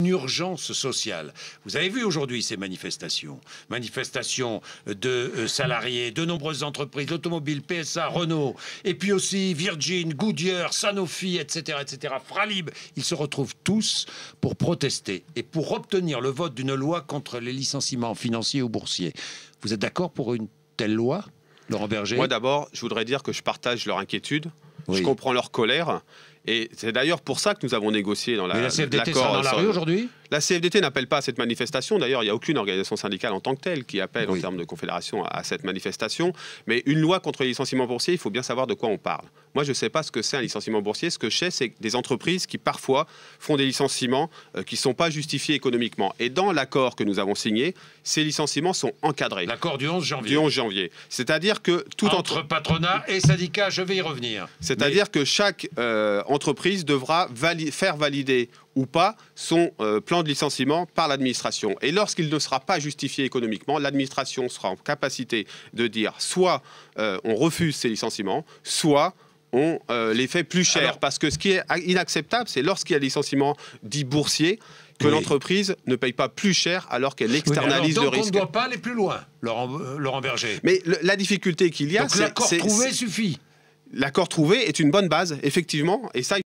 Une urgence sociale. Vous avez vu aujourd'hui ces manifestations. Manifestations de salariés, de nombreuses entreprises, l'automobile, PSA, Renault, et puis aussi Virgin, Goodyear, Sanofi, etc., etc., Fralib. Ils se retrouvent tous pour protester et pour obtenir le vote d'une loi contre les licenciements financiers ou boursiers. Vous êtes d'accord pour une telle loi, Laurent Berger? Moi d'abord, je voudrais dire que je partage leur inquiétude, oui. Je comprends leur colère. Et c'est d'ailleurs pour ça que nous avons négocié dans Mais la CFDT sera dans la rue aujourd'hui? La CFDT n'appelle pas à cette manifestation. D'ailleurs, il n'y a aucune organisation syndicale en tant que telle qui appelle en termes de confédération à cette manifestation. Mais une loi contre les licenciements boursiers, il faut bien savoir de quoi on parle. Moi, je ne sais pas ce que c'est un licenciement boursier. Ce que je sais, c'est des entreprises qui parfois font des licenciements qui ne sont pas justifiés économiquement. Et dans l'accord que nous avons signé, ces licenciements sont encadrés. L'accord du 11 janvier. Du 11 janvier. C'est-à-dire que tout entre patronat et syndicat, je vais y revenir. C'est-à-dire que chaque entreprise devra faire valider ou pas son plan de licenciement par l'administration. Et lorsqu'il ne sera pas justifié économiquement, l'administration sera en capacité de dire soit on refuse ces licenciements, soit on les fait plus cher. Alors, parce que ce qui est inacceptable, c'est lorsqu'il y a des licenciements dits boursiers, que l'entreprise ne paye pas plus cher alors qu'elle externalise le risque. Donc on ne doit pas aller plus loin, Laurent Berger. Mais la difficulté qu'il y a, donc l'accord trouvé suffit. L'accord trouvé est une bonne base, effectivement, et ça,